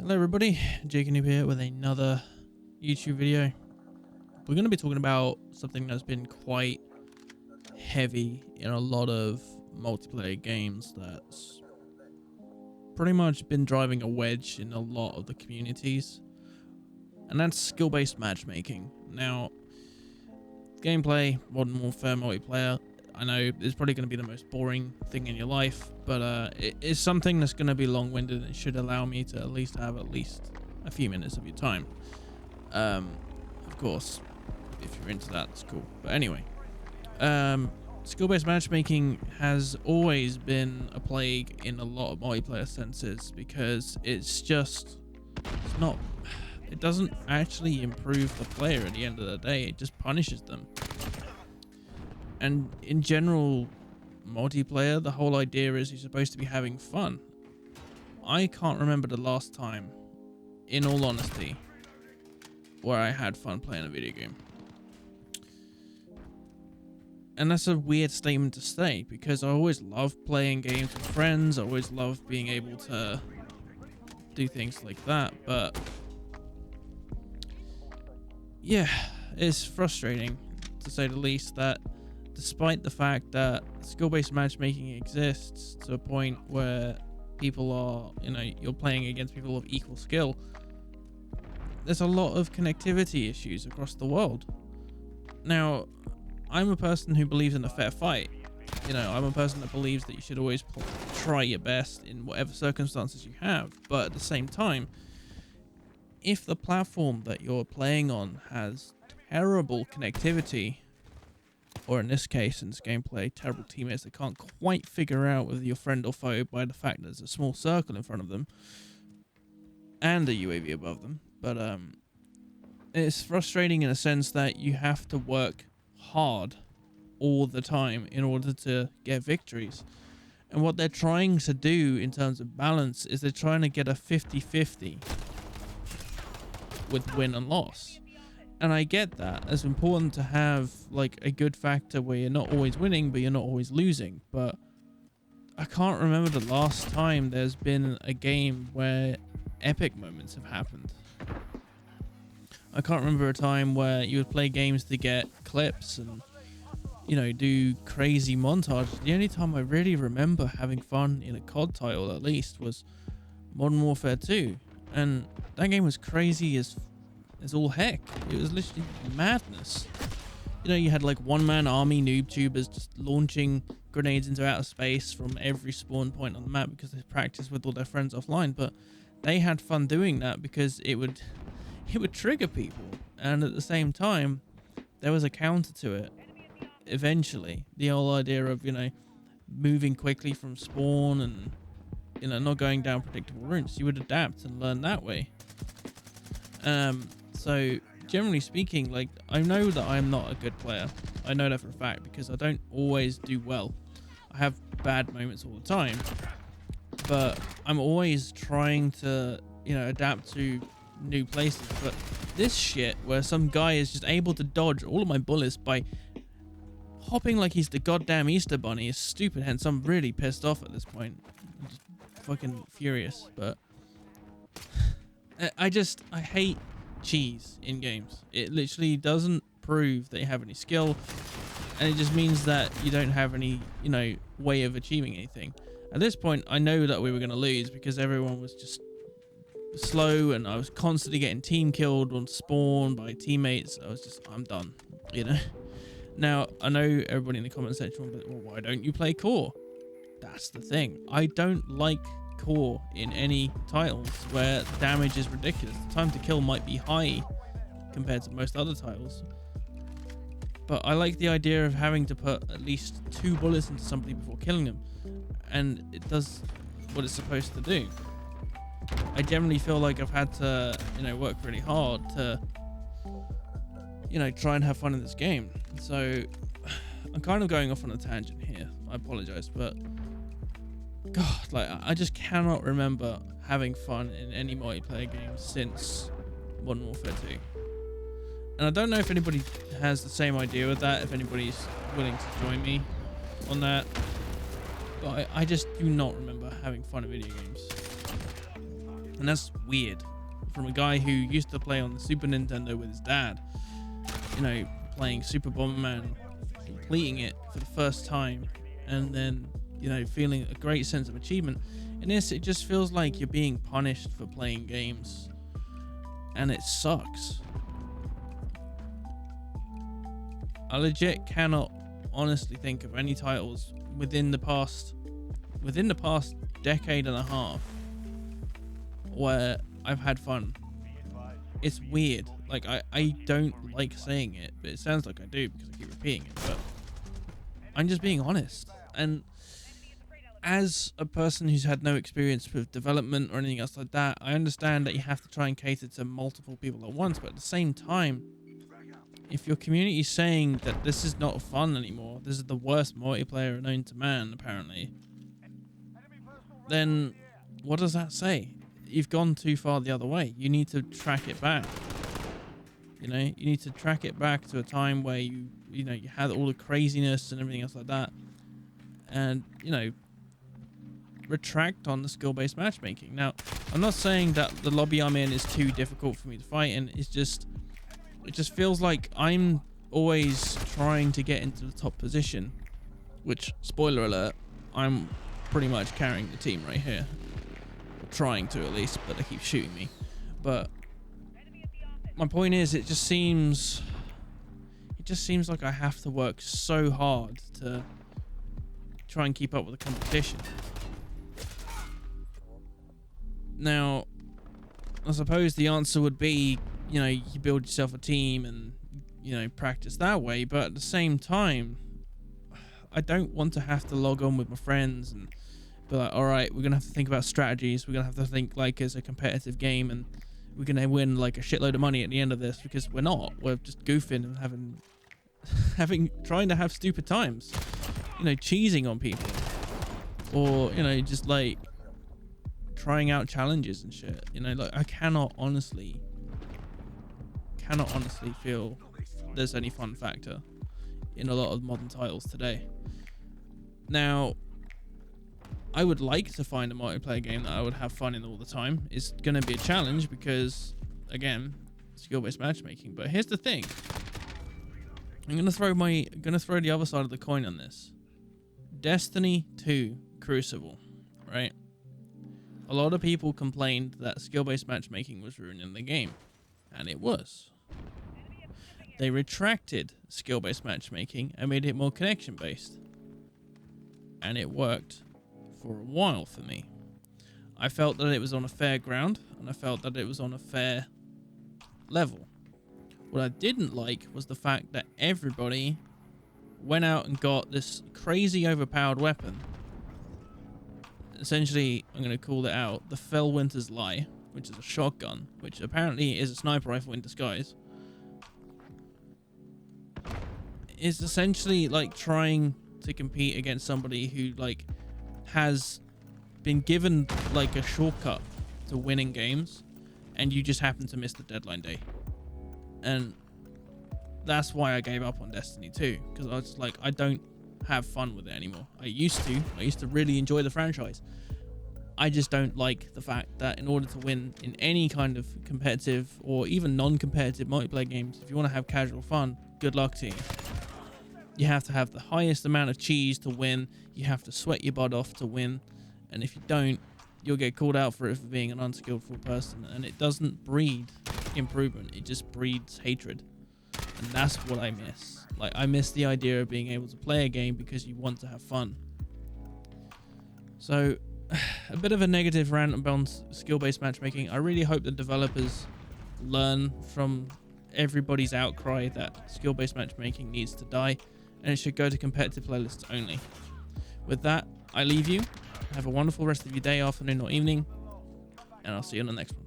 Hello everybody, Jake Noob here with another YouTube video. We're going to be talking about something that's been quite heavy in a lot of multiplayer games that's pretty much been driving a wedge in a lot of the communities, and that's skill-based matchmaking. Now, gameplay, Modern Warfare multiplayer, I know it's probably going to be the most boring thing in your life, but it's something that's going to be long-winded and it should allow me to at least have a few minutes of your time. Of course, if you're into that, it's cool. But anyway, skill-based matchmaking has always been a plague in a lot of multiplayer senses because it doesn't actually improve the player at the end of the day. It just punishes them. And in general multiplayer, the whole idea is you're supposed to be having fun. I can't remember the last time, in all honesty, where I had fun playing a video game. And that's a weird statement to say because I always love playing games with friends. I always love being able to do things like that. But yeah, it's frustrating to say the least that despite the fact that skill-based matchmaking exists to a point where people are, you're playing against people of equal skill, there's a lot of connectivity issues across the world. Now, I'm a person who believes in a fair fight. I'm a person that believes that you should always try your best in whatever circumstances you have. But at the same time, if the platform that you're playing on has terrible connectivity, or in this case, in this gameplay, terrible teammates that can't quite figure out whether you're friend or foe by the fact that there's a small circle in front of them and a UAV above them. But it's frustrating in a sense that you have to work hard all the time in order to get victories. And what they're trying to do in terms of balance is they're trying to get a 50-50 with win and loss. And I get that. It's important to have like a good factor where you're not always winning, but you're not always losing. But I can't remember the last time there's been a game where epic moments have happened. I can't remember a time where you would play games to get clips and, do crazy montages. The only time I really remember having fun in a COD title, at least, was Modern Warfare 2. And that game was crazy as all heck. It was literally madness. You had like one-man army noob tubers just launching grenades into outer space from every spawn point on the map because they practiced with all their friends offline, but they had fun doing that because it would trigger people. And at the same time, there was a counter to it. Eventually, the whole idea of moving quickly from spawn and not going down predictable routes, you would adapt and learn that way. So generally speaking, like, I know that I'm not a good player. I know that for a fact because I don't always do well. I have bad moments all the time, but I'm always trying to, adapt to new places. But this shit where some guy is just able to dodge all of my bullets by hopping like he's the goddamn Easter Bunny is stupid. Hence, I'm really pissed off at this point. I'm just fucking furious. But I hate cheese in games. It literally doesn't prove that you have any skill, and it just means that you don't have any way of achieving anything. At this point, I know that we were going to lose because everyone was just slow and I was constantly getting team killed on spawn by teammates. I'm done. Now I know everybody in the comment section will be like, well, why don't you play core? That's the thing. I don't like core in any titles where damage is ridiculous. The time to kill might be high compared to most other titles, but I like the idea of having to put at least 2 bullets into somebody before killing them, and it does what it's supposed to do. I generally feel like I've had to work really hard to try and have fun in this game. So I'm kind of going off on a tangent here. I apologize, but God, like, I just cannot remember having fun in any multiplayer game since Modern Warfare 2. And I don't know if anybody has the same idea with that, if anybody's willing to join me on that. But I just do not remember having fun in video games. And that's weird from a guy who used to play on the Super Nintendo with his dad, you know, playing Super Bomberman, completing it for the first time, and then, you know, feeling a great sense of achievement. In this, it just feels like you're being punished for playing games, and it sucks. I legit cannot honestly think of any titles within the past decade and a half where I've had fun. It's weird. Like, I don't like saying it, but it sounds like I do because I keep repeating it, but I'm just being honest. And as a person who's had no experience with development or anything else like that, I understand that you have to try and cater to multiple people at once, but at the same time, if your community is saying that this is not fun anymore, this is the worst multiplayer known to man, apparently, then what does that say? You've gone too far the other way. You need to track it back. You know, you need to track it back to a time where you had all the craziness and everything else like that, and, you know, retract on the skill-based matchmaking. Now, I'm not saying that the lobby I'm in is too difficult for me to fight in. It just feels like I'm always trying to get into the top position, which, spoiler alert, I'm pretty much carrying the team right here. Or trying to, at least, but they keep shooting me. But my point is, it just seems like I have to work so hard to try and keep up with the competition. Now, I suppose the answer would be, you know, you build yourself a team and, you know, practice that way. But at the same time, I don't want to have to log on with my friends and be like, all right, we're going to have to think about strategies. We're going to have to think like it's a competitive game and we're going to win like a shitload of money at the end of this, because we're not. We're just goofing and trying to have stupid times, you know, cheesing on people, or, you know, just like trying out challenges and shit. You know, like, I cannot honestly feel there's any fun factor in a lot of modern titles today. Now, I would like to find a multiplayer game that I would have fun in all the time. It's going to be a challenge because, again, skill-based matchmaking. But here's the thing. I'm going to throw the other side of the coin on this. Destiny 2 Crucible, right? A lot of people complained that skill-based matchmaking was ruining the game, and it was. They retracted skill-based matchmaking and made it more connection-based, and it worked for a while for me. I felt that it was on a fair ground, and I felt that it was on a fair level. What I didn't like was the fact that everybody went out and got this crazy overpowered weapon. Essentially, I'm going to call it out, the Fellwinter's Lie, which is a shotgun, which apparently is a sniper rifle in disguise. Is essentially like trying to compete against somebody who like has been given like a shortcut to winning games, and you just happen to miss the deadline day. And that's why I gave up on Destiny 2, because I was just like, I don't have fun with it anymore. I used to really enjoy the franchise. I just don't like the fact that in order to win in any kind of competitive or even non-competitive multiplayer games, if you want to have casual fun, good luck to you. You have to have the highest amount of cheese to win. You have to sweat your butt off to win. And if you don't, you'll get called out for it for being an unskillful person. And it doesn't breed improvement. It just breeds hatred. And that's what I miss. Like, I miss the idea of being able to play a game because you want to have fun. So, a bit of a negative rant about skill-based matchmaking. I really hope the developers learn from everybody's outcry that skill-based matchmaking needs to die, and it should go to competitive playlists only. With that, I leave you. Have a wonderful rest of your day, afternoon, or evening, and I'll see you on the next one.